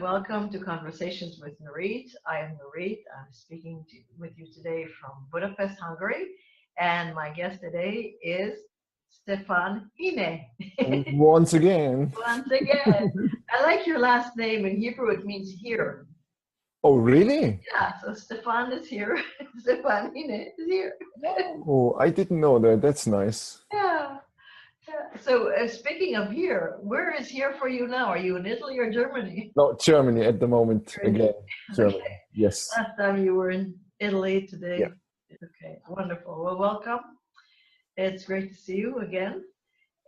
welcome to Conversations with Nurit. I am Nurit. I'm speaking with you today from Budapest, Hungary, and my guest today is Stefan Hine. Once again. Once again. I like your last name. In Hebrew, it means here. Oh, really? Yeah, so Stefan is here. Stefan Hine is here. Oh, I didn't know that. That's nice. Yeah. So speaking of here, where is here for you now? Are you in Italy or Germany? No, Germany at the moment. Again, Germany. Okay. Yes. Last time you were in Italy, today. Yeah. Okay, wonderful. Well, welcome. It's great to see you again.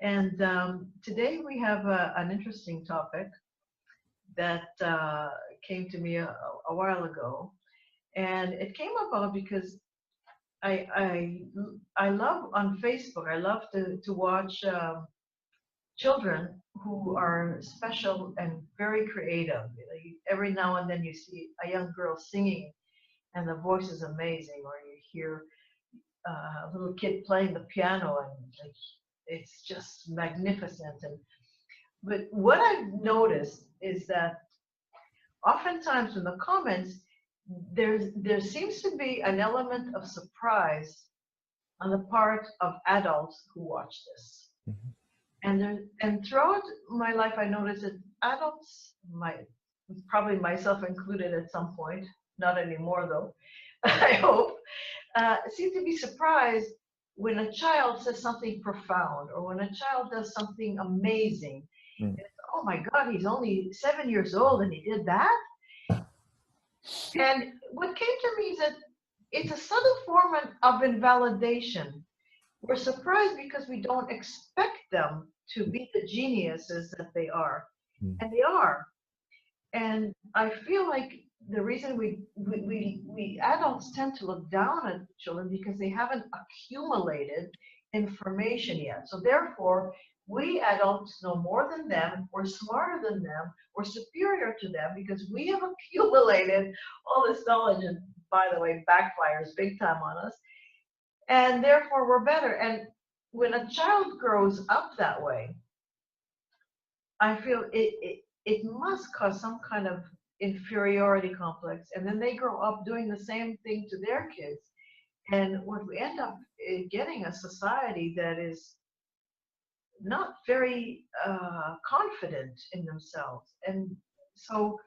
And today we have an interesting topic that came to me a while ago. And it came about because I love on Facebook, I love to watch children who are special and very creative. Every now and then you see a young girl singing and the voice is amazing, or you hear a little kid playing the piano and it's just magnificent. But what I've noticed is that oftentimes in the comments, there seems to be an element of surprise on the part of adults who watch this. Mm-hmm. And throughout my life, I noticed that adults, probably myself included at some point, not anymore though, I hope, seem to be surprised when a child says something profound or when a child does something amazing. Mm. Oh my God, he's only 7 years old and he did that? And what came to me is that it's a subtle form of invalidation. We're surprised because we don't expect them to be the geniuses that they are. Mm. And they are. And I feel like the reason we adults tend to look down at children because they haven't accumulated information yet. So therefore, we adults know more than them, we're smarter than them, we're superior to them because we have accumulated all this knowledge, and by the way, backfires big time on us. And therefore, we're better. And when a child grows up that way, I feel it must cause some kind of inferiority complex. And then they grow up doing the same thing to their kids. And what we end up getting a society that is not very confident in themselves. And so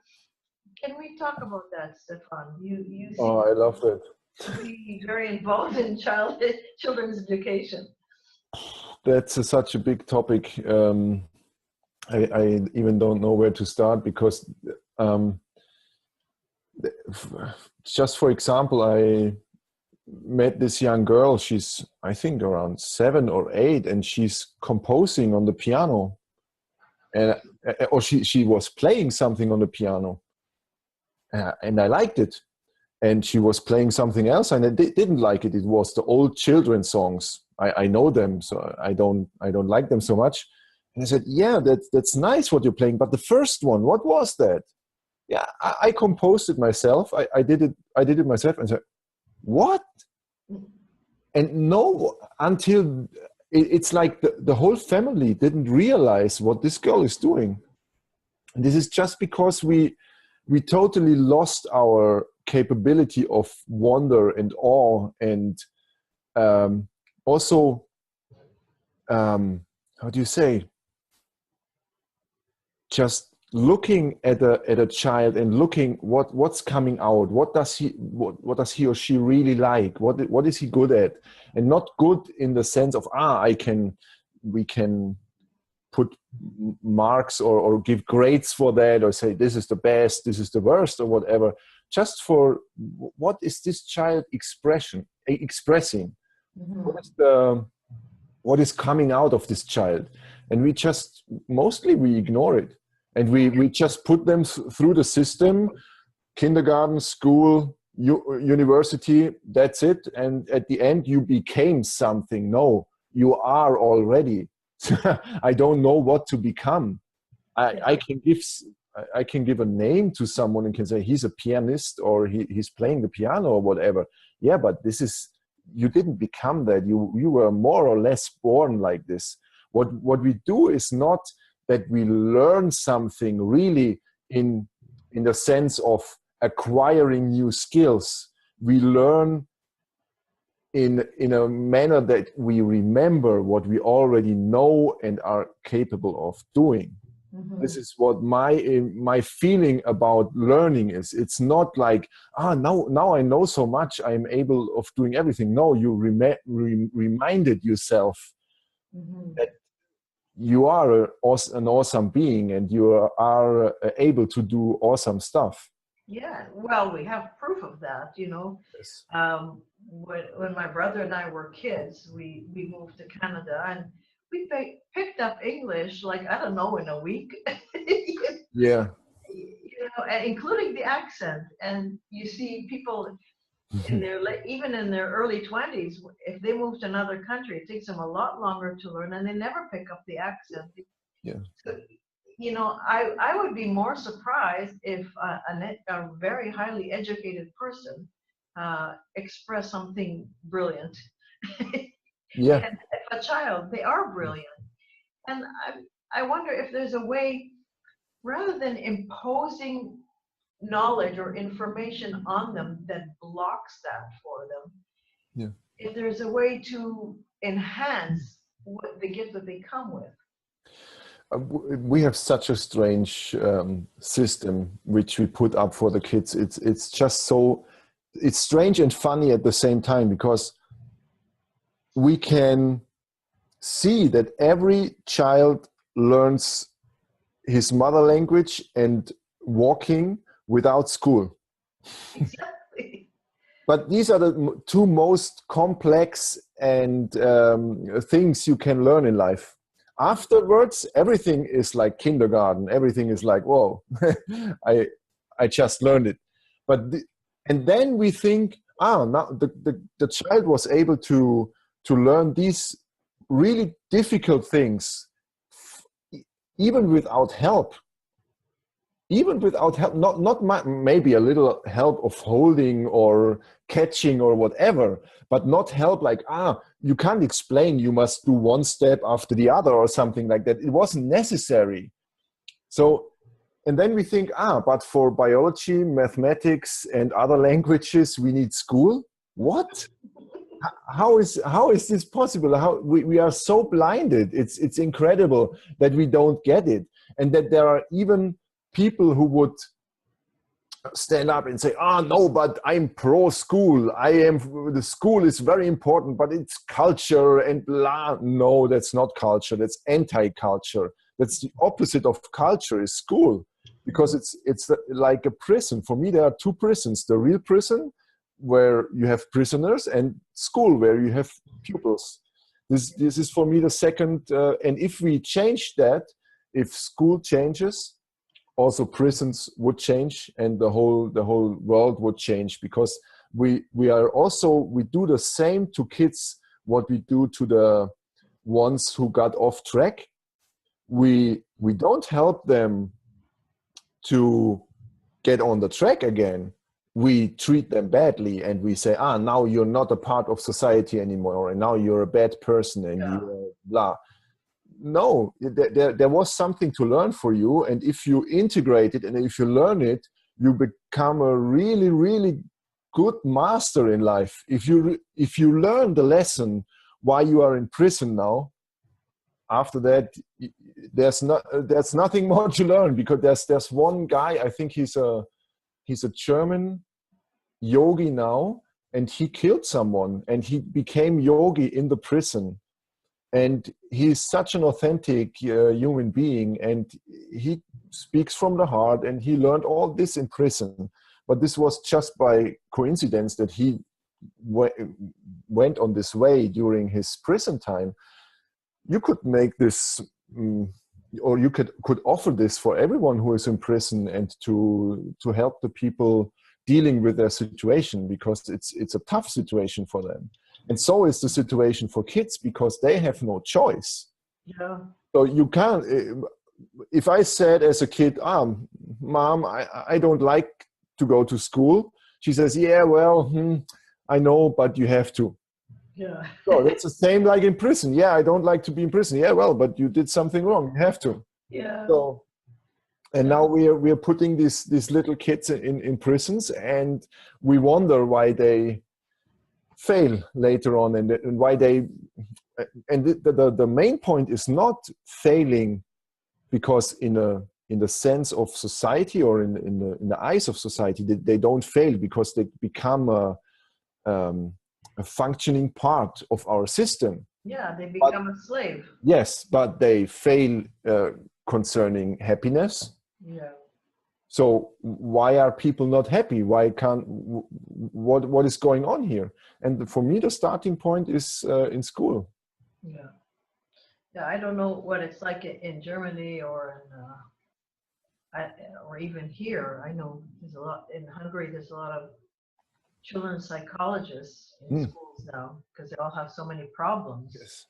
can we talk about that, Stefan? You seem I love that. To be very involved in children's education. That's such a big topic. I even don't know where to start because just for example, I met this young girl. She's, I think, around 7 or 8, and she's composing on the piano, or she was playing something on the piano, and I liked it. And she was playing something else, and I didn't like it. It was the old children's songs. I know them, so I don't like them so much. And I said, "Yeah, that's nice what you're playing, but the first one, what was that?" Yeah, I composed it myself. I did it myself, and said, "What?" And no, until it's like the whole family didn't realize what this girl is doing. And this is just because we totally lost our capability of wonder and awe, and also, how do you say? Just looking at a child and looking what's coming out. What does he or she really like? What is he good at? And not good in the sense of we can put marks or give grades for that, or say this is the best, this is the worst, or whatever. Just for what is this child expressing? Mm-hmm. What is coming out of this child? And we ignore it. And we just put them through the system, kindergarten, school, university, that's it. And at the end, you became something. No, you are already. I don't know what to become. I can give a name to someone and can say he's a pianist or he's playing the piano or whatever. Yeah, but you didn't become that. You were more or less born like this. What we do is not that we learn something really in in the sense of acquiring new skills. We learn in a manner that we remember what we already know and are capable of doing. Mm-hmm. This is what my feeling about learning is. It's not like, now I know so much, I'm able of doing everything. No, you reminded yourself Mm-hmm. that you are an awesome being and you are able to do awesome stuff. Yeah, well, we have proof of that, Yes. When my brother and I were kids, we moved to Canada, and we picked up English, like, I don't know, in a week. Yeah. And including the accent. And you see people even in their early 20s, if they move to another country, it takes them a lot longer to learn, and they never pick up the accent. Yeah. So, I would be more surprised if a very highly educated person expressed something brilliant. Yeah. And if a child, they are brilliant. And I wonder if there's a way, rather than imposing knowledge or information on them that blocks that for them, if there's a way to enhance the gift that they come with. We have such a strange system which we put up for the kids. It's just so, it's strange and funny at the same time, because we can see that every child learns his mother language and walking without school. Exactly. But these are the two most complex and things you can learn in life. Afterwards, everything is like kindergarten. Everything is like, whoa, I just learned it. And then we think, now the child was able to learn these really difficult things, even without help. Even without help, not maybe a little help of holding or catching or whatever, but not help like, you can't explain, you must do one step after the other or something like that. It wasn't necessary. So, and then we think, but for biology, mathematics, and other languages, we need school? What? How is this possible? How we are so blinded. It's incredible that we don't get it. And that there are even people who would stand up and say, no, but I'm pro school. The school is very important, but it's culture and blah. No, that's not culture. That's anti-culture. That's the opposite of culture is school, because it's like a prison. For me, there are two prisons: the real prison, where you have prisoners, and school, where you have pupils. This is for me the second. And if we change that, if school changes, also prisons would change, and the whole world would change, because we do the same to kids what we do to the ones who got off track. We don't help them to get on the track again. We treat them badly, and we say, now you're not a part of society anymore, and now you're a bad person, and you're blah. No, there was something to learn for you, and if you integrate it and if you learn it, you become a really, really good master in life. If you learn the lesson why you are in prison now, after that there's nothing more to learn, because there's one guy, I think he's a German yogi now, and he killed someone and he became yogi in the prison. And he's such an authentic human being, and he speaks from the heart, and he learned all this in prison. But this was just by coincidence that he went on this way during his prison time. You could make this, or you could offer this for everyone who is in prison, and to help the people dealing with their situation, because it's a tough situation for them. And so is the situation for kids, because they have no choice. Yeah. So you can't, if I said as a kid, Mom, I don't like to go to school. She says, yeah, well, I know, but you have to. Yeah. So that's the same like in prison. Yeah, I don't like to be in prison. Yeah, well, but you did something wrong. You have to. Yeah. So And now we are putting these little kids in prisons, and we wonder why they fail later on, and why they. And the main point is not failing because in the sense of society or in the eyes of society, they don't fail because they become a functioning part of our system. Yeah, they become a slave. Yes, but they fail concerning happiness. Yeah. So why are people not happy? Why can't, what is going on here? And for me, the starting point is in school. Yeah. Yeah, I don't know what it's like in Germany or or even here. I know there's a lot in Hungary. There's a lot of children's psychologists in schools now because they all have so many problems. Yes.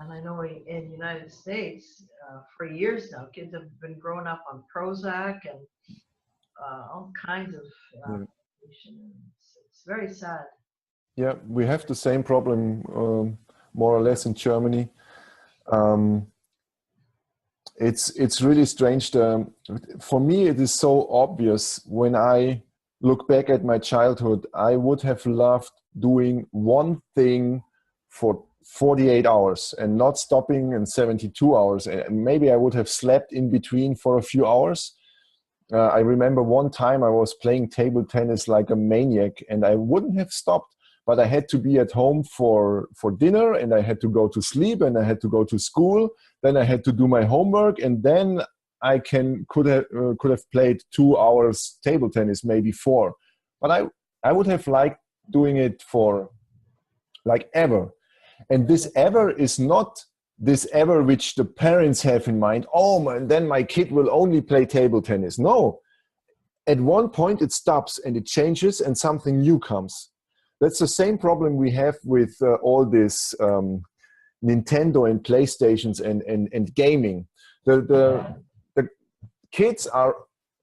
And I know in the United States, for years now, kids have been growing up on Prozac and all kinds of it's very sad. Yeah, we have the same problem more or less in Germany. It's really strange. For me, it is so obvious. When I look back at my childhood, I would have loved doing one thing for 48 hours and not stopping in 72 hours. And maybe I would have slept in between for a few hours. I remember one time I was playing table tennis like a maniac, and I wouldn't have stopped, but I had to be at home for dinner, and I had to go to sleep, and I had to go to school. Then I had to do my homework, and then I could have played 2 hours table tennis, maybe 4. But I would have liked doing it for like ever. And this ever is not this ever which the parents have in mind. Oh, man, then my kid will only play table tennis. No, at one point it stops and it changes and something new comes. That's the same problem we have with all this Nintendo and PlayStations and gaming. The kids are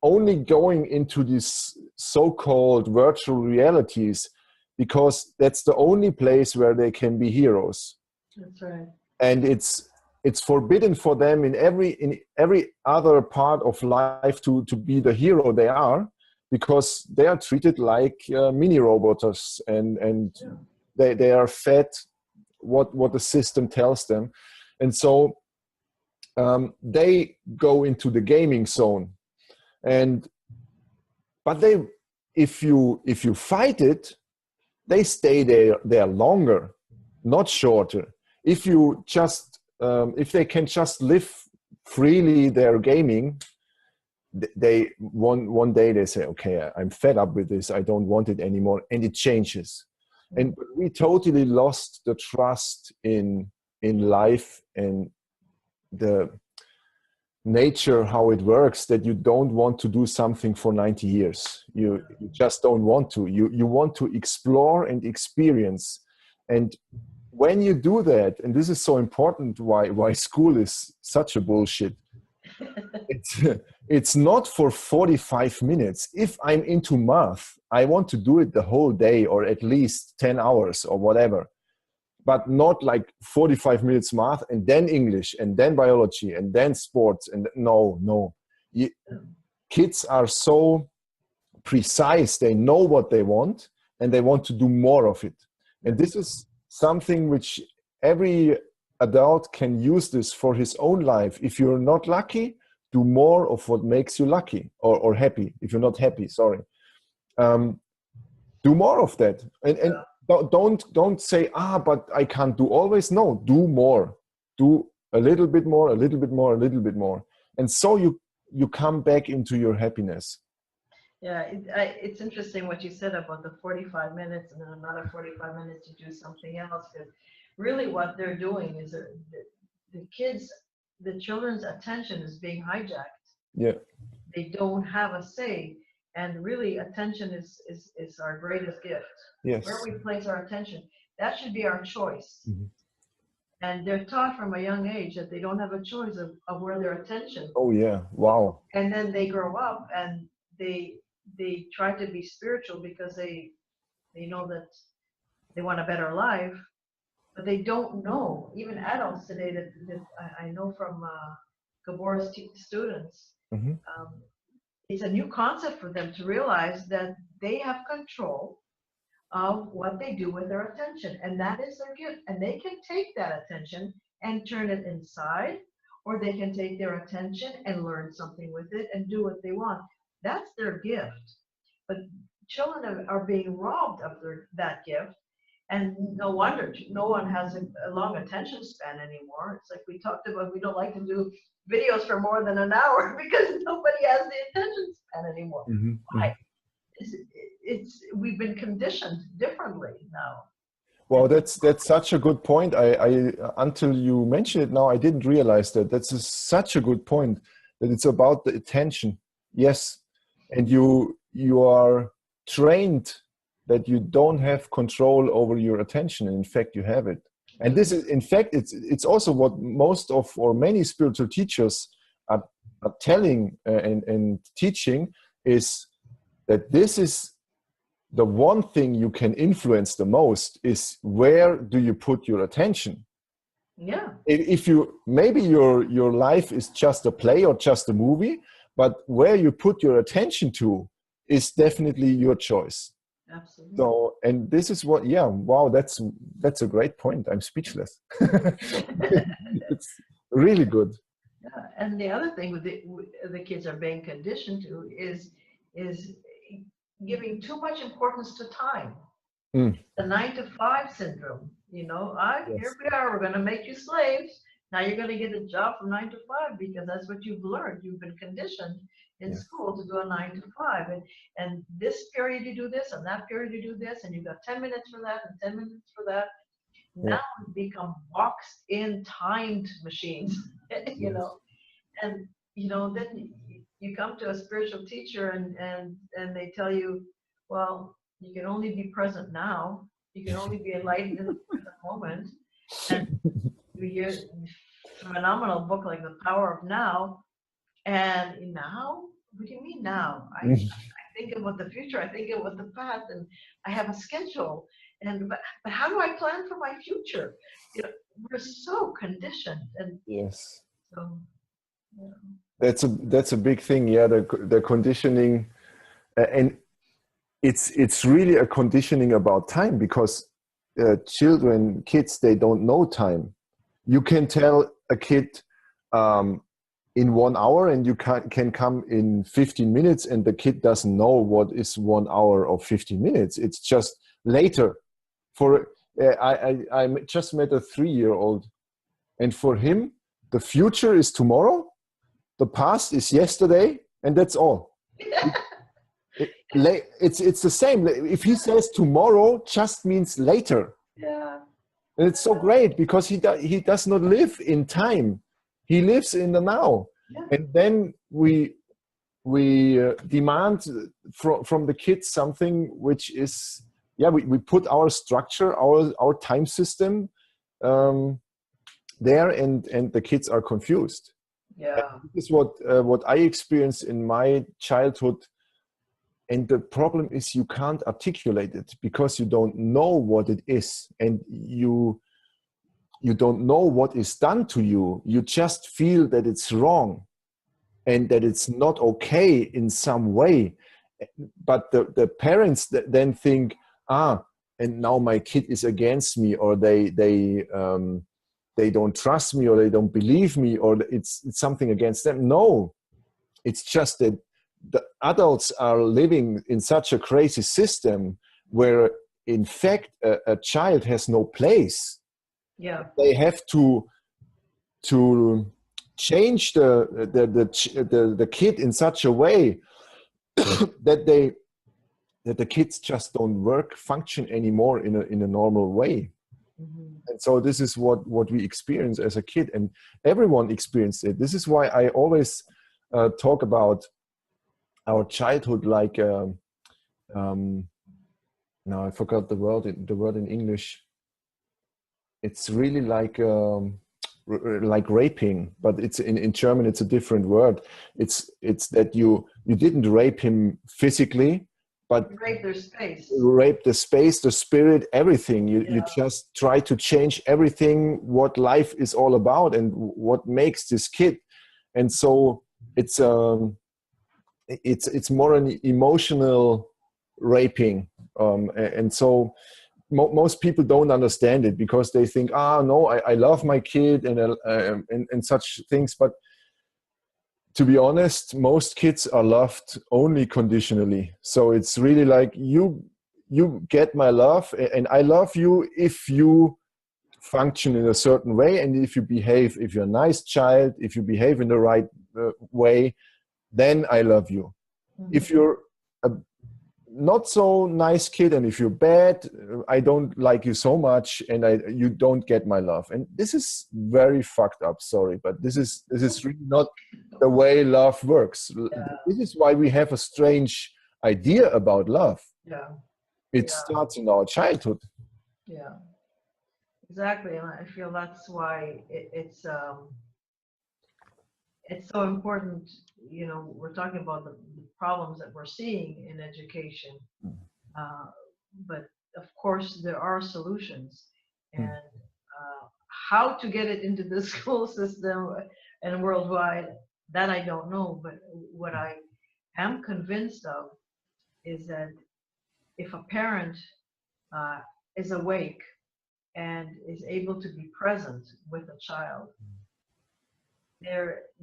only going into these so-called virtual realities because that's the only place where they can be heroes. That's right. And it's forbidden for them in every other part of life to be the hero they are, because they are treated like mini robots, and they are fed what the system tells them. And so they go into the gaming zone, but if you fight it, they stay there longer, not shorter. If you just if they can just live freely their gaming, they one day they say, okay, I'm fed up with this, I don't want it anymore, and it changes. And we totally lost the trust in life and the nature, how it works, that you don't want to do something for 90 years. You just don't want to. You want to explore and experience. And when you do that, and this is so important, why school is such a bullshit, it's not for 45 minutes. If I'm into math, I want to do it the whole day, or at least 10 hours or whatever, but not like 45 minutes math and then English and then biology and then sports. And no. Kids are so precise. They know what they want and they want to do more of it. And this is something which every adult can use this for his own life. If you're not lucky, do more of what makes you lucky or happy. If you're not happy, sorry. Do more of that. And don't say, but I can't do always. No, do more. Do a little bit more, a little bit more, a little bit more. And so you come back into your happiness. Yeah, it's interesting what you said about the 45 minutes and then another 45 minutes to do something else. Because really what they're doing is the children's attention is being hijacked. Yeah. They don't have a say. And really attention is our greatest gift. Yes. Where we place our attention, that should be our choice. Mm-hmm. And they're taught from a young age that they don't have a choice of where their attention. Oh yeah, wow. And then they grow up and they try to be spiritual because they know that they want a better life, but they don't know. Even adults today that I know from Gabor's students, Mm-hmm. It's a new concept for them to realize that they have control of what they do with their attention, and that is their gift. And they can take that attention and turn it inside, or they can take their attention and learn something with it and do what they want. That's their gift. But children are being robbed of that gift. And no wonder no one has a long attention span anymore. It's like we talked about, we don't like to do videos for more than an hour because nobody has the attention span anymore. Mm-hmm. Why? We've been conditioned differently now. Well, that's such a good point. I until you mentioned it now, I didn't realize that. Such a good point, that it's about the attention. Yes, and you are trained that you don't have control over your attention. In fact, you have it. And this is, in fact, it's also what most of, or many spiritual teachers are telling and teaching, is that this is the one thing you can influence the most, is where do you put your attention. Yeah. If you, maybe your life is just a play or just a movie, but where you put your attention to is definitely your choice. Absolutely. So, and this is what, yeah, wow, that's a great point. I'm speechless. It's really good. Yeah. And the other thing with the kids are being conditioned to is giving too much importance to time. The 9-to-5 syndrome. You know, Yes. Here we are, we're going to make you slaves. Now you're going to get a job from 9 to 5 because that's what you've learned. You've been conditioned in school to do a 9 to 5. And this period you do this, and that period you do this, and you've got 10 minutes for that and 10 minutes for that. Now we become boxed in timed machines, you know. And, you know, then you come to a spiritual teacher and they tell you, well, you can only be present now. You can only be enlightened in the present moment. And you hear a phenomenal book like The Power of Now. And now? What do you mean now? I think about the future. I think about the past, and I have a schedule. But how do I plan for my future? You know, we're so conditioned. And yes. So, yeah. That's a big thing. Yeah, the conditioning, and it's really a conditioning about time, because kids, they don't know time. You can tell a kid in 1 hour, and you can come in 15 minutes, and the kid doesn't know what is 1 hour or 15 minutes. It's just later. I just met a 3-year-old, and for him, the future is tomorrow. The past is yesterday, and that's all. It's the same. If he says tomorrow, just means later. Yeah. And it's so great, because he does not live in time. He lives in the now. Yeah. And then we demand from the kids something which is, we put our structure, our time system there, and the kids are confused. Yeah. And this is what I experienced in my childhood. And the problem is, you can't articulate it because you don't know what it is, and you don't know what is done to you. You just feel that it's wrong and that it's not okay in some way. But the parents then think, and now my kid is against me, or they don't trust me, or they don't believe me, or it's something against them. No, it's just that the adults are living in such a crazy system where, in fact, a child has no place. Yeah. They have to change the kid in such a way that the kids just don't function anymore in a normal way. Mm-hmm. And so this is what we experience as a kid, and everyone experienced it. This is why I always talk about our childhood like now I forgot the word in English. It's really like raping, but it's in German it's a different word. It's that you didn't rape him physically, but you rape their space. You rape the space, the spirit, everything. You just try to change everything, what life is all about and what makes this kid. And so it's more an emotional raping, and so most people don't understand it because they think, no, I love my kid and such things. But to be honest, most kids are loved only conditionally. So it's really like you get my love, and I love you if you function in a certain way, and if you're a nice child, if you behave in the right way, then I love you. Mm-hmm. If you're a not so nice kid, and if you're bad, I don't like you so much, and you don't get my love. And this is very fucked up, sorry, but this is really not the way love works. Yeah. This is why we have a strange idea about love. Yeah. It starts in our childhood. Yeah, exactly. And I feel that's why it's so important. You know, we're talking about the problems that we're seeing in education, but of course there are solutions, and how to get it into the school system and worldwide, that I don't know. But what I am convinced of is that if a parent is awake and is able to be present with a child,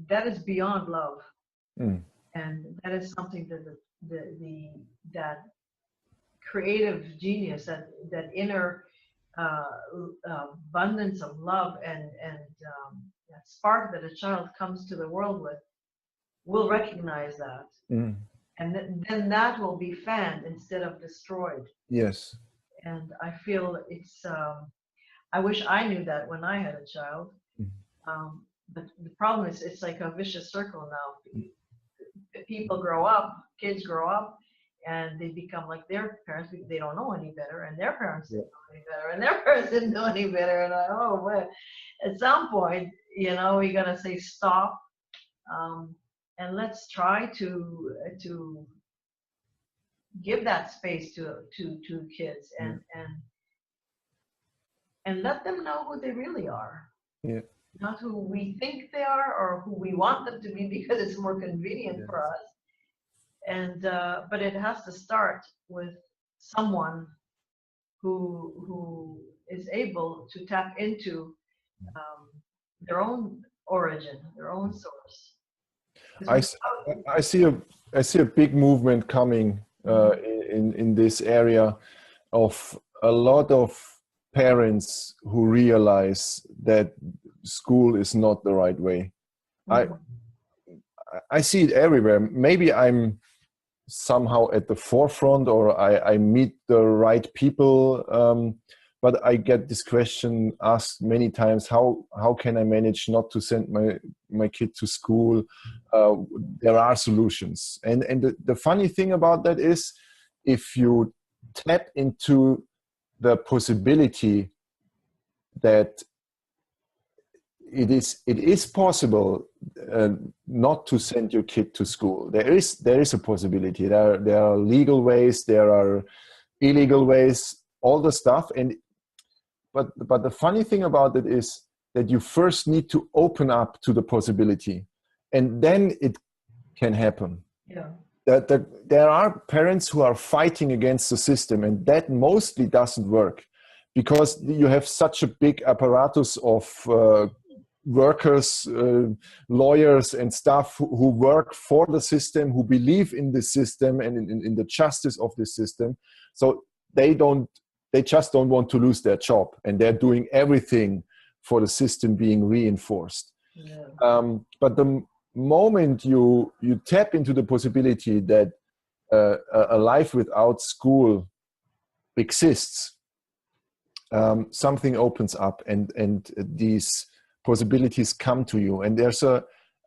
that is beyond love. And that is something that that creative genius, that inner abundance of love and that spark that a child comes to the world with, will recognize that. And then that will be fanned instead of destroyed. Yes. And I feel it's I wish I knew that when I had a child. But the problem is, it's like a vicious circle now. People grow up, kids grow up, and they become like their parents. They don't know any better, and their parents didn't know any better, and their parents didn't know any better. And well, at some point, you know, we're gonna say stop, and let's try to give that space to kids, and let them know who they really are. Yeah. Not who we think they are or who we want them to be because it's more convenient for us. And but it has to start with someone who is able to tap into their own origin, their own source. I see a big movement coming in this area of a lot of parents who realize that school is not the right way. I see it everywhere. Maybe I'm somehow at the forefront, or I meet the right people, but I get this question asked many times: how can I manage not to send my kid to school? There are solutions, and the funny thing about that is, if you tap into the possibility that it is possible not to send your kid to school. There is a possibility. There are legal ways, there are illegal ways, all the stuff. But the funny thing about it is that you first need to open up to the possibility, and then it can happen. Yeah. There are parents who are fighting against the system, and that mostly doesn't work, because you have such a big apparatus of workers, lawyers and stuff who work for the system, who believe in the system and in the justice of the system. So they just don't want to lose their job, and they're doing everything for the system being reinforced. Yeah. But the moment you tap into the possibility that a life without school exists, something opens up, and these possibilities come to you. And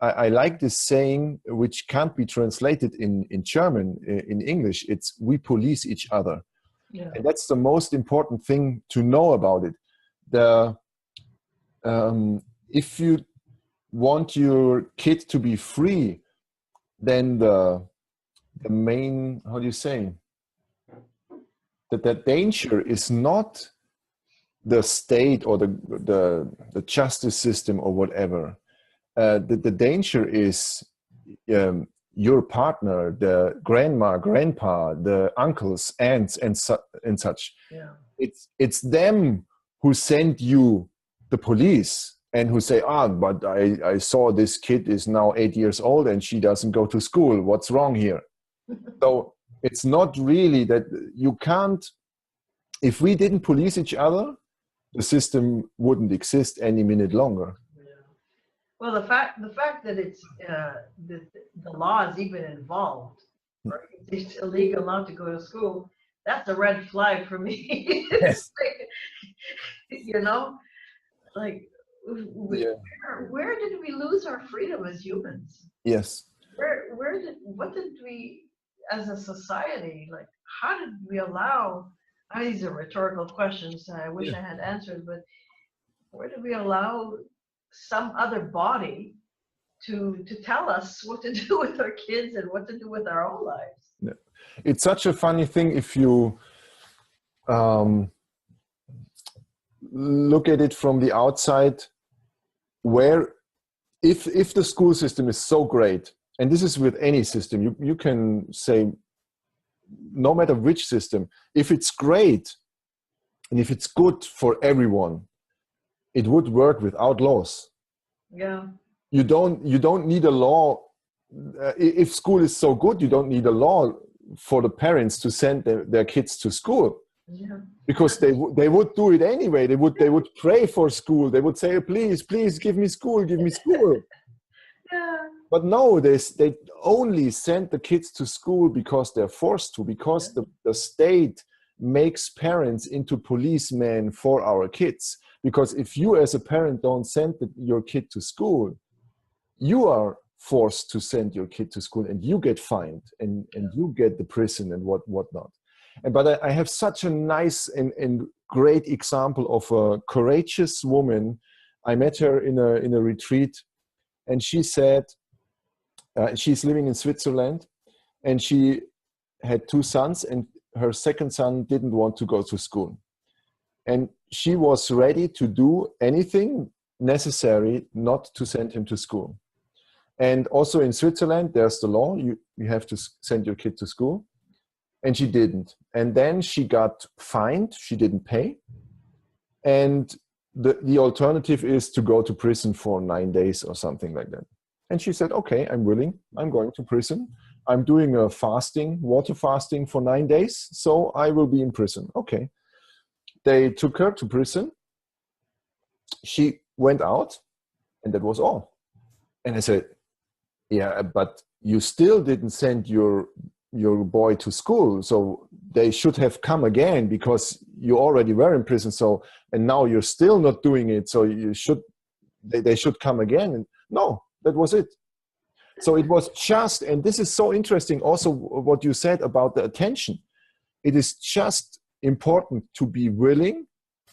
I like this saying, which can't be translated in German, in English. It's "we police each other." Yeah. And that's the most important thing to know about it. If you want your kid to be free, then the main, how do you say, that danger is not the state or the justice system or whatever. The danger is your partner, the grandma, grandpa, the uncles, aunts, and such. Yeah. It's them who send you the police and who say, but I saw this kid is now 8 years old and she doesn't go to school. What's wrong here? So it's not really that you can't, if we didn't police each other, the system wouldn't exist any minute longer. Yeah. Well, the fact that it's the law is even involved, right? It's illegal not to go to school. That's a red flag for me. Yes. You know, like where did we lose our freedom as humans? Yes. What did we, as a society, like, how did we allow? These are rhetorical questions I wish I had answered, but where did we allow some other body to tell us what to do with our kids and what to do with our own lives? Yeah. It's such a funny thing if you look at it from the outside, where if the school system is so great, and this is with any system, you can say, no matter which system, if it's great and if it's good for everyone, it would work without laws. Yeah. You don't need a law. If school is so good, you don't need a law for the parents to send their kids to school. Yeah. Because they would do it anyway. They would pray for school. They would say, please give me school, give me school. Yeah. But no, they only send the kids to school because they're forced to, because the state makes parents into policemen for our kids. Because if you as a parent don't send your kid to school, you are forced to send your kid to school and you get fined and you get the prison and whatnot. But I have such a nice and great example of a courageous woman. I met her in a retreat, and she said, she's living in Switzerland, and she had 2 sons, and her second son didn't want to go to school. And she was ready to do anything necessary not to send him to school. And also in Switzerland, there's the law, you have to send your kid to school. And she didn't. And then she got fined, she didn't pay. And the alternative is to go to prison for 9 days or something like that. And she said, okay, I'm willing. I'm going to prison. I'm doing a water fasting for 9 days. So I will be in prison. Okay. They took her to prison. She went out, and that was all. And I said, yeah, but you still didn't send your boy to school. So they should have come again because you already were in prison. So, and now you're still not doing it. So they should come again. And no, that was it. So it was just, and this is so interesting also what you said about the attention. It is just important to be willing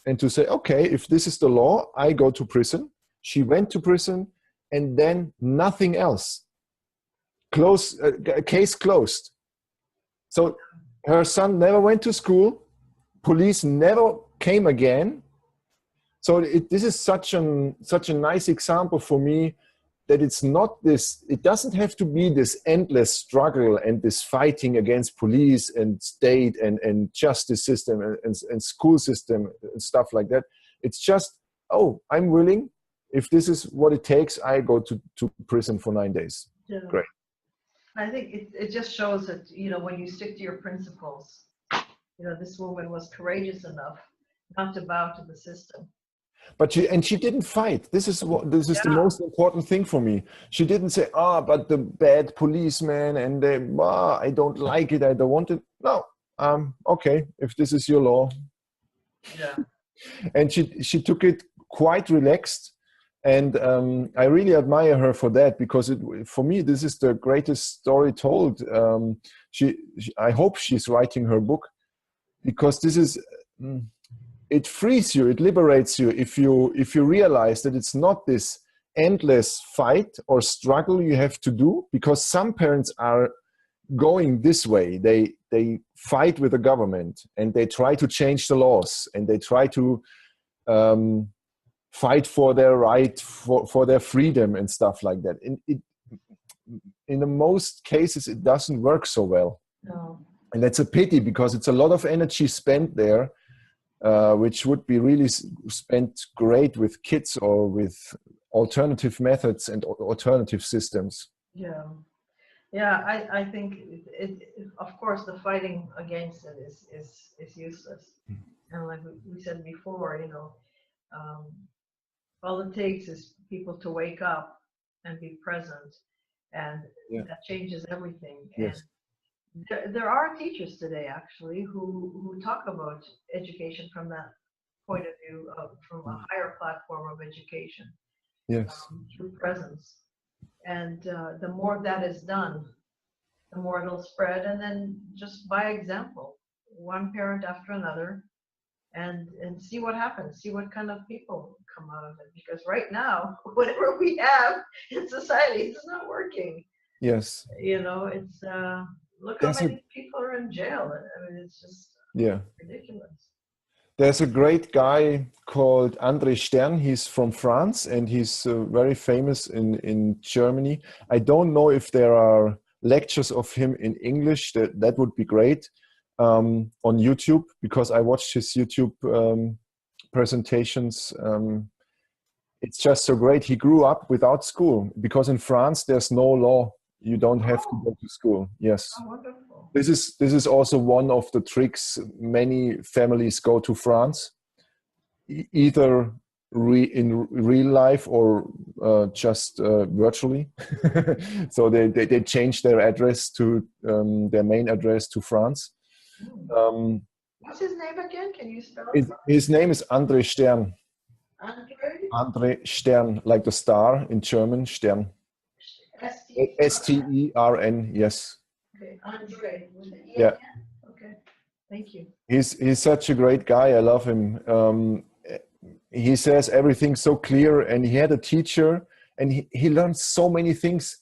and to say, okay, if this is the law, I go to prison. She went to prison, and then nothing else. Case closed. So her son never went to school. Police never came again. So this is such a nice example for me, that it's not this, it doesn't have to be this endless struggle and this fighting against police and state and justice system and school system and stuff like that. It's just, oh, I'm willing. If this is what it takes, I go to prison for 9 days. Yeah. Great. I think it just shows that, when you stick to your principles, this woman was courageous enough not to bow to the system. But she didn't fight. This is the most important thing for me. She didn't say, but the bad policeman and I don't like it, I don't want it. No, okay, if this is your law. Yeah. And she took it quite relaxed, and I really admire her for that, because for me this is the greatest story told. I hope she's writing her book, because this is. It frees you, it liberates you if you realize that it's not this endless fight or struggle you have to do, because some parents are going this way. They fight with the government, and they try to change the laws, and they try to fight for their right, for their freedom and stuff like that. And in the most cases, it doesn't work so well. No. And that's a pity, because it's a lot of energy spent there, which would be really spent great with kids or with alternative methods and alternative systems. Yeah. Yeah, I think of course the fighting against it is useless. And like we said before, you know, all it takes is people to wake up and be present, and that changes everything. Yes. And there are teachers today actually who talk about education from that point of view, from a higher platform of education. Yes. Through presence. And the more that is done, the more it'll spread. And then just by example, one parent after another, and see what happens, see what kind of people come out of it. Because right now, whatever we have in society, it's not working. Yes. You know, it's look how many people are in jail. I mean, it's just ridiculous. There's a great guy called André Stern. He's from France, and he's very famous in Germany. I don't know if there are lectures of him in English. That would be great, on YouTube, because I watched his YouTube presentations. It's just so great. He grew up without school, because in France there's no law. You don't have to go to school. Yes. Oh, wonderful. This is also one of the tricks. Many families go to France, either in real life or just virtually. So they change their address to their main address to France. What's his name again? Can you spell it? His name is André Stern. Andre? André Stern, like the star in German, Stern. S-T-E-R-N, yes. Okay, Andre. Yeah. Okay, thank you. He's such a great guy. I love him. He says everything so clear, and he had a teacher, and he learned so many things.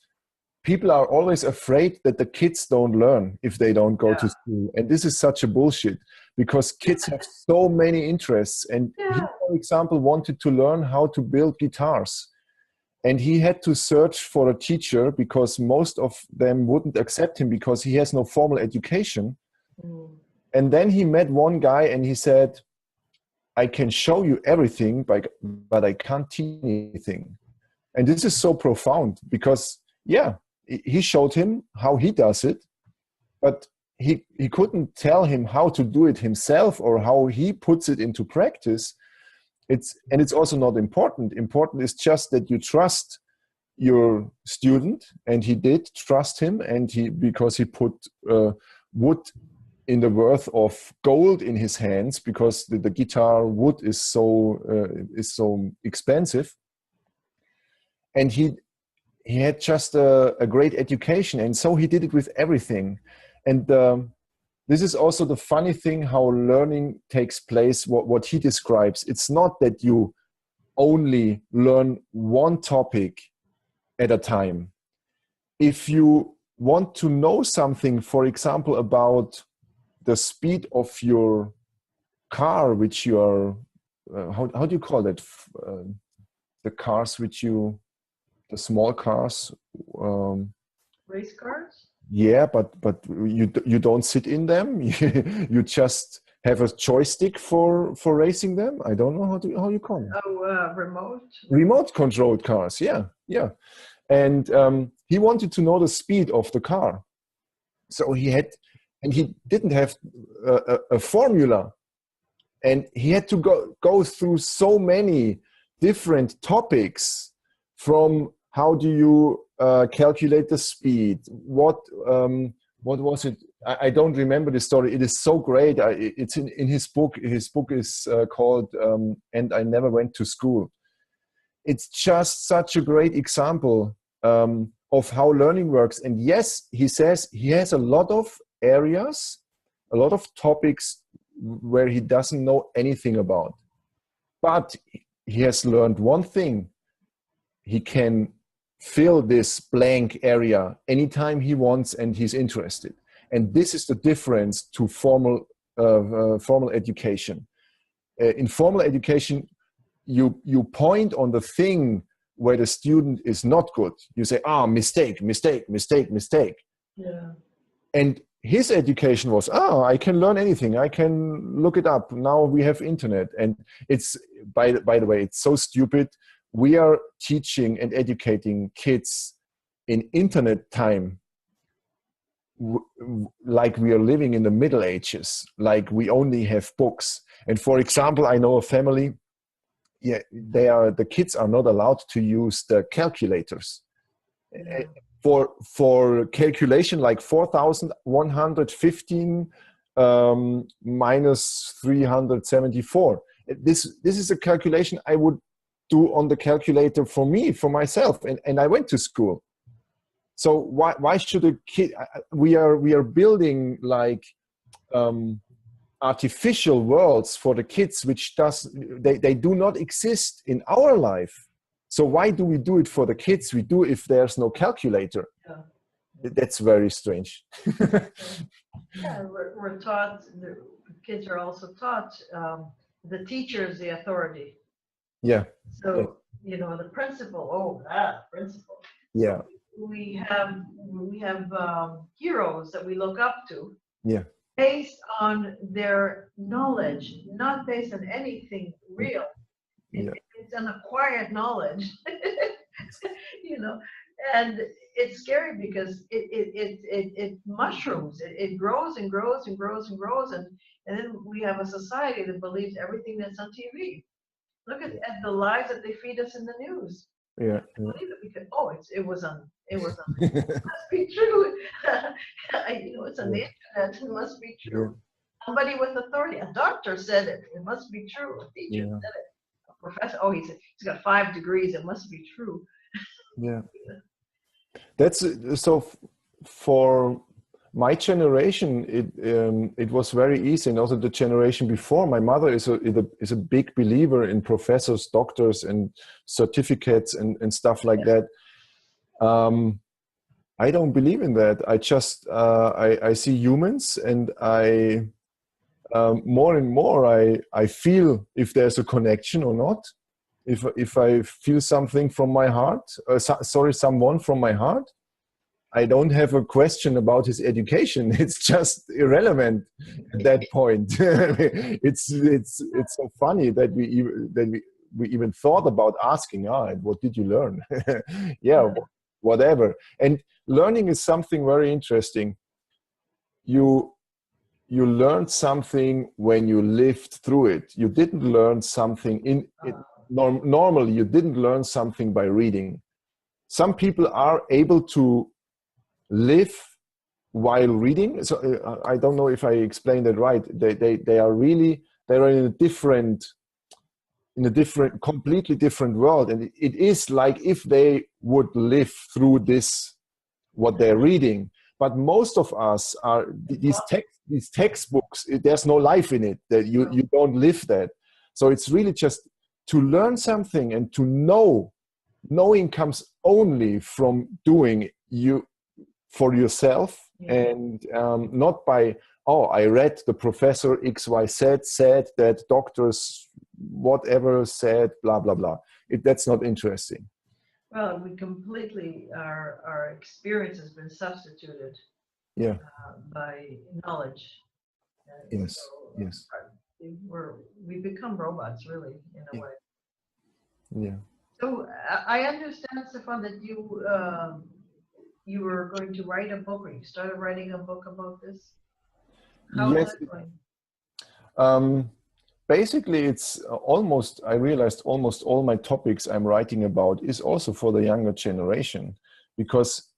People are always afraid that the kids don't learn if they don't go to school. And this is such a bullshit, because kids have so many interests. And he, for example, wanted to learn how to build guitars. And he had to search for a teacher, because most of them wouldn't accept him because he has no formal education. And then he met one guy and he said, I can show you everything, but I can't teach anything. And this is so profound, because, he showed him how he does it, but he couldn't tell him how to do it himself or how he puts it into practice. It's also not important. Important is just that you trust your student, and he did trust him, and because he put wood in the worth of gold in his hands, because the guitar wood is so expensive, and he had just a great education, and so he did it with everything. And this is also the funny thing, how learning takes place, what he describes. It's not that you only learn one topic at a time. If you want to know something, for example, about the speed of your car, which you are, how do you call that? The cars the small cars. Race cars? Yeah, but you don't sit in them. You just have a joystick for racing them. I don't know how you call it. Oh, remote controlled cars. Yeah. And he wanted to know the speed of the car, so he didn't have a formula, and he had to go through so many different topics, from how do you calculate the speed? What was it? I don't remember the story. It is so great. It's in his book. His book is called "And I Never Went to School." It's just such a great example of how learning works. And yes, he says he has a lot of areas, a lot of topics where he doesn't know anything about. But he has learned one thing. He can fill this blank area anytime he wants and he's interested. And this is the difference to formal education. In formal education, you point on the thing where the student is not good. You say, mistake, mistake, mistake, mistake. Yeah. And his education was, I can learn anything. I can look it up. Now we have internet. And it's, by the way, it's so stupid. We are teaching and educating kids in internet time like we are living in the Middle Ages, like we only have books. And for example, I know a family, the kids are not allowed to use the calculators. Yeah. For calculation, like 4,115 minus 374. This is a calculation I would do on the calculator for myself, and I went to school. So why should a kid? We are building like artificial worlds for the kids, which they do not exist in our life. So why do we do it for the kids? We do if there's no calculator. Yeah. That's very strange. Yeah, we're taught, the kids are also taught, the teacher is the authority. Yeah. So, the principal, principal. Yeah. We have heroes that we look up to. Yeah. Based on their knowledge, not based on anything real. It's an acquired knowledge, and it's scary because it mushrooms, it grows and grows and grows and grows, and then we have a society that believes everything that's on TV. Look at the lies that they feed us in the news. Yeah. I believe it because it was on it must be true. It's on the internet. It must be true. Yeah. Somebody with authority, a doctor said it. It must be true. A teacher said it. A professor. He's got 5 degrees. It must be true. Yeah. That's so. For my generation, it was very easy, and also the generation before. My mother is a big believer in professors, doctors, and certificates and stuff like that. I don't believe in that. I just I see humans, and I more and more I feel if there's a connection or not. If I feel something from my heart, someone from my heart, I don't have a question about his education. It's just irrelevant at that point. It's so funny that we even thought about asking, what did you learn? Yeah, whatever. And learning is something very interesting. You learned something when you lived through it. You didn't learn something normally you didn't learn something by reading. Some people are able to live while reading. So I don't know if I explained that right. They're in a different, completely different world, and it is like if they would live through this, what they're reading. But most of us are these textbooks. There's no life in it. That you don't live that. So it's really just to learn something and to know. Knowing comes only from doing for yourself, and not by, I read the professor XYZ said that doctors whatever said, blah, blah, blah. That's not interesting. Well, we completely, our experience has been substituted by knowledge. Yes, yes. We become robots, really, in a way. Yeah. So I understand, Stefan, that you were going to write a book, or you started writing a book about this. How is that going? Basically, it's I realized almost all my topics I'm writing about is also for the younger generation, because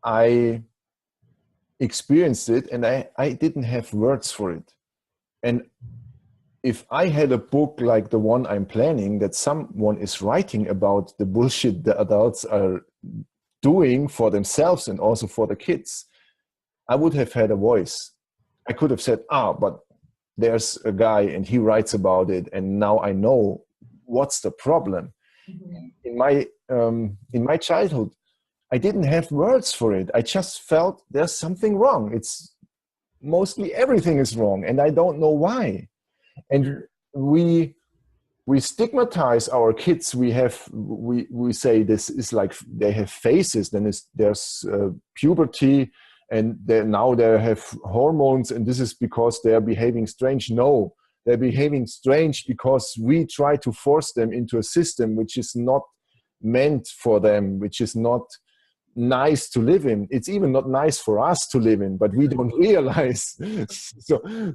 I experienced it and I didn't have words for it. And if I had a book like the one I'm planning, that someone is writing about the bullshit the adults are doing for themselves and also for the kids, I would have had a voice. I could have said, but there's a guy and he writes about it, and now I know what's the problem. Mm-hmm. In my childhood, I didn't have words for it. I just felt there's something wrong. It's mostly everything is wrong, and I don't know why. And we we stigmatize our kids. We say this is like they have faces, then there's puberty, and now they have hormones, and this is because they are behaving strange. No, they're behaving strange because we try to force them into a system which is not meant for them, which is not nice to live in. It's even not nice for us to live in, but we don't realize.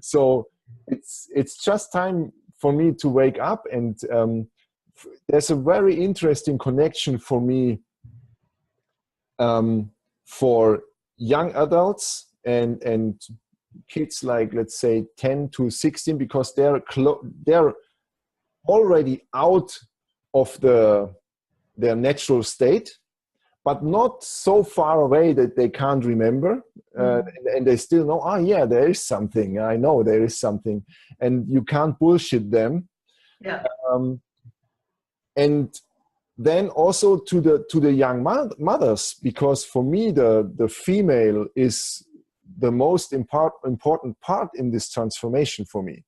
So it's just time for me to wake up, and there's a very interesting connection for me for young adults and kids, like let's say 10 to 16, because they're already out of their natural state, but not so far away that they can't remember, and they still know, oh yeah, there is something. I know there is something, and you can't bullshit them. Yeah. And then also to the young mothers, because for me the female is the most important part in this transformation for me,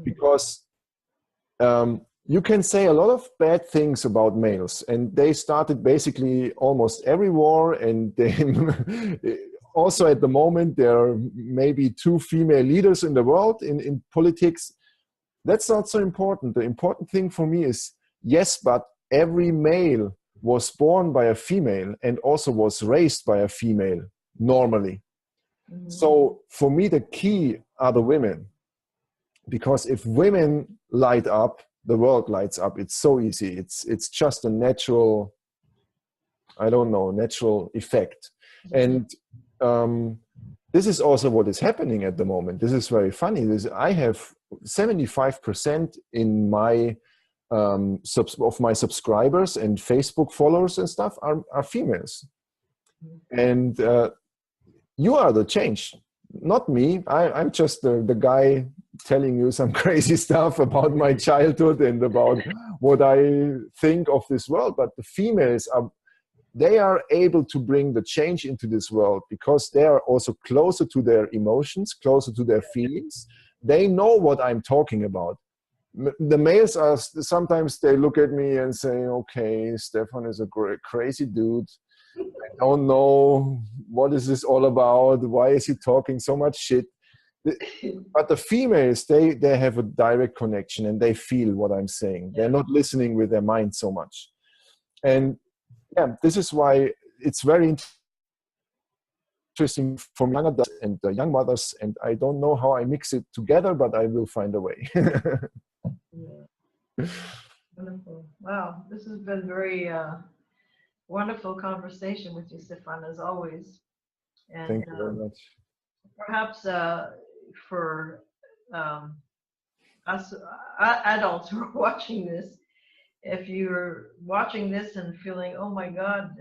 because you can say a lot of bad things about males, and they started basically almost every war, and they also at the moment there are maybe 2 female leaders in the world in politics. That's not so important. The important thing for me is, yes, but every male was born by a female and also was raised by a female normally. So for me the key are the women, because if women light up, the world lights up. It's so easy. It's just a natural, I don't know, natural effect. And this is also what is happening at the moment. This is very funny. I have 75% in my of my subscribers and Facebook followers and stuff are females. And you are the change, not me. I'm just the guy telling you some crazy stuff about my childhood and about what I think of this world. But the females they are able to bring the change into this world because they are also closer to their emotions, closer to their feelings. They know what I'm talking about. The males are sometimes, they look at me and say, okay, Stefan is a crazy dude. I don't know, what is this all about? Why is he talking so much shit? But the females, they have a direct connection and they feel what I'm saying. They're not listening with their mind so much. And yeah, this is why it's very interesting for young adults and young mothers. And I don't know how I mix it together, but I will find a way. Wonderful. Wow, this has been very wonderful conversation with you, Stefan, as always. And thank you very much. Perhaps for us adults who are watching this, if you're watching this and feeling, oh my God,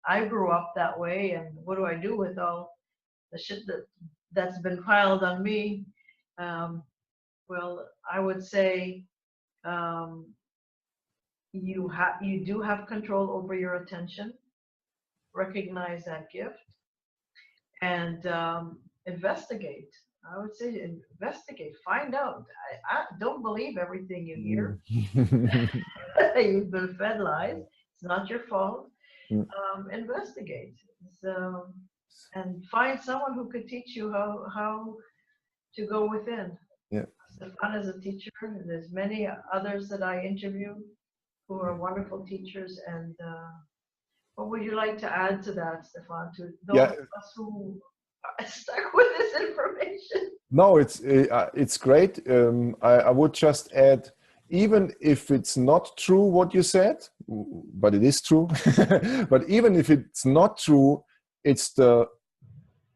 I grew up that way, and what do I do with all the shit that's been piled on me? Well, I would say you do have control over your attention. Recognize that gift and investigate. I would say investigate, find out. I don't believe everything you hear. You've been fed lies. It's not your fault. Investigate. So, and find someone who could teach you how to go within. Yeah. Stefan is a teacher. There's many others that I interview who are wonderful teachers. And what would you like to add to that, Stefan, to those of us who are stuck with this information? No, it's great. I would just add, even if it's not true what you said, but it is true, but even if it's not true, it's the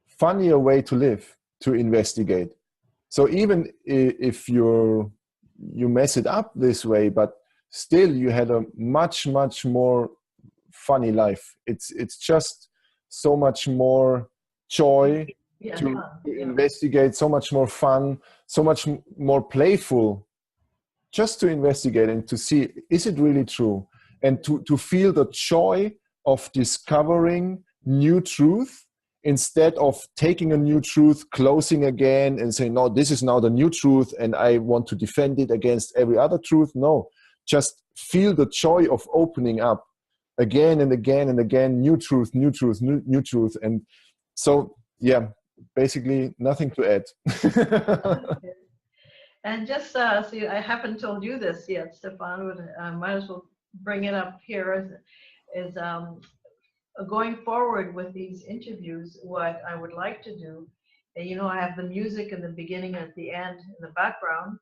funnier way to live, to investigate. So even if you mess it up this way, but still you had a much more funny life. It's just so much more joy to investigate, so much more fun, so much more playful, just to investigate and to see, is it really true? And to feel the joy of discovering new truth instead of taking a new truth, closing again and saying, no, this is now the new truth and I want to defend it against every other truth. No, just feel the joy of opening up again and again and again, new truth, new truth, new truth. And so, yeah, basically nothing to add. Okay. And just see, I haven't told you this yet, Stefan, but I might as well bring it up here, is going forward with these interviews, what I would like to do, you know, I have the music in the beginning and at the end in the background.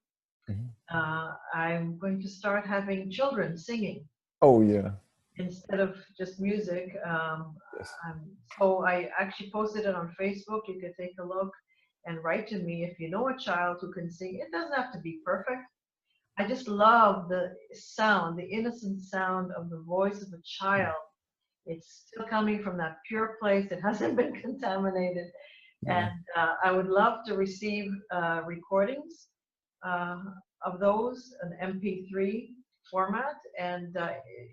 I'm going to start having children singing. Oh, yeah. Instead of just music. Yes. So I actually posted it on Facebook. You could take a look and write to me if you know a child who can sing. It doesn't have to be perfect. I just love the sound, the innocent sound of the voice of a child. It's still coming from that pure place. It hasn't been contaminated. Yeah. And I would love to receive recordings of those, an MP3 format. And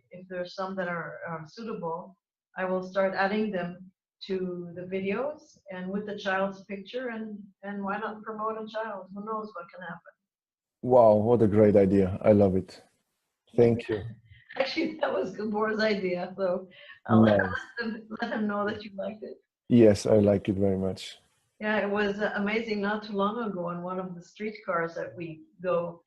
if there's some that are suitable, I will start adding them to the videos and with the child's picture. And why not promote a child? Who knows what can happen? Wow, what a great idea. I love it. Thank you. Actually, that was Gabor's idea. So Nice. let him know that you liked it. Yes, I like it very much. Yeah, it was amazing. Not too long ago, on one of the streetcars that we go,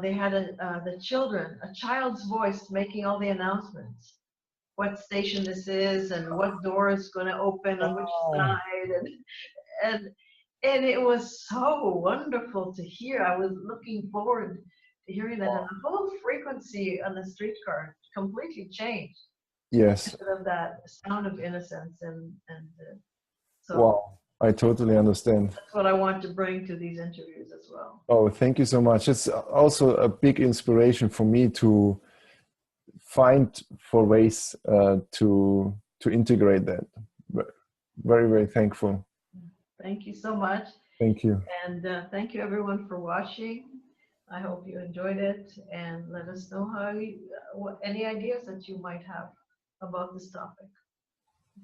they had the children, a child's voice making all the announcements. What station this is, and what door is going to open on which side, and it was so wonderful to hear. I was looking forward to hearing that, and the whole frequency on the streetcar completely changed. Yes. Instead of that sound of innocence, and so. Wow, I totally understand. That's what I want to bring to these interviews as well. Oh, thank you so much. It's also a big inspiration for me to find for ways to integrate that. Very, very thankful. Thank you so much. Thank you. And thank you everyone for watching. I hope you enjoyed it, and let us know how any ideas that you might have about this topic.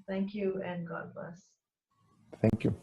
Thank you, and God bless. Thank you.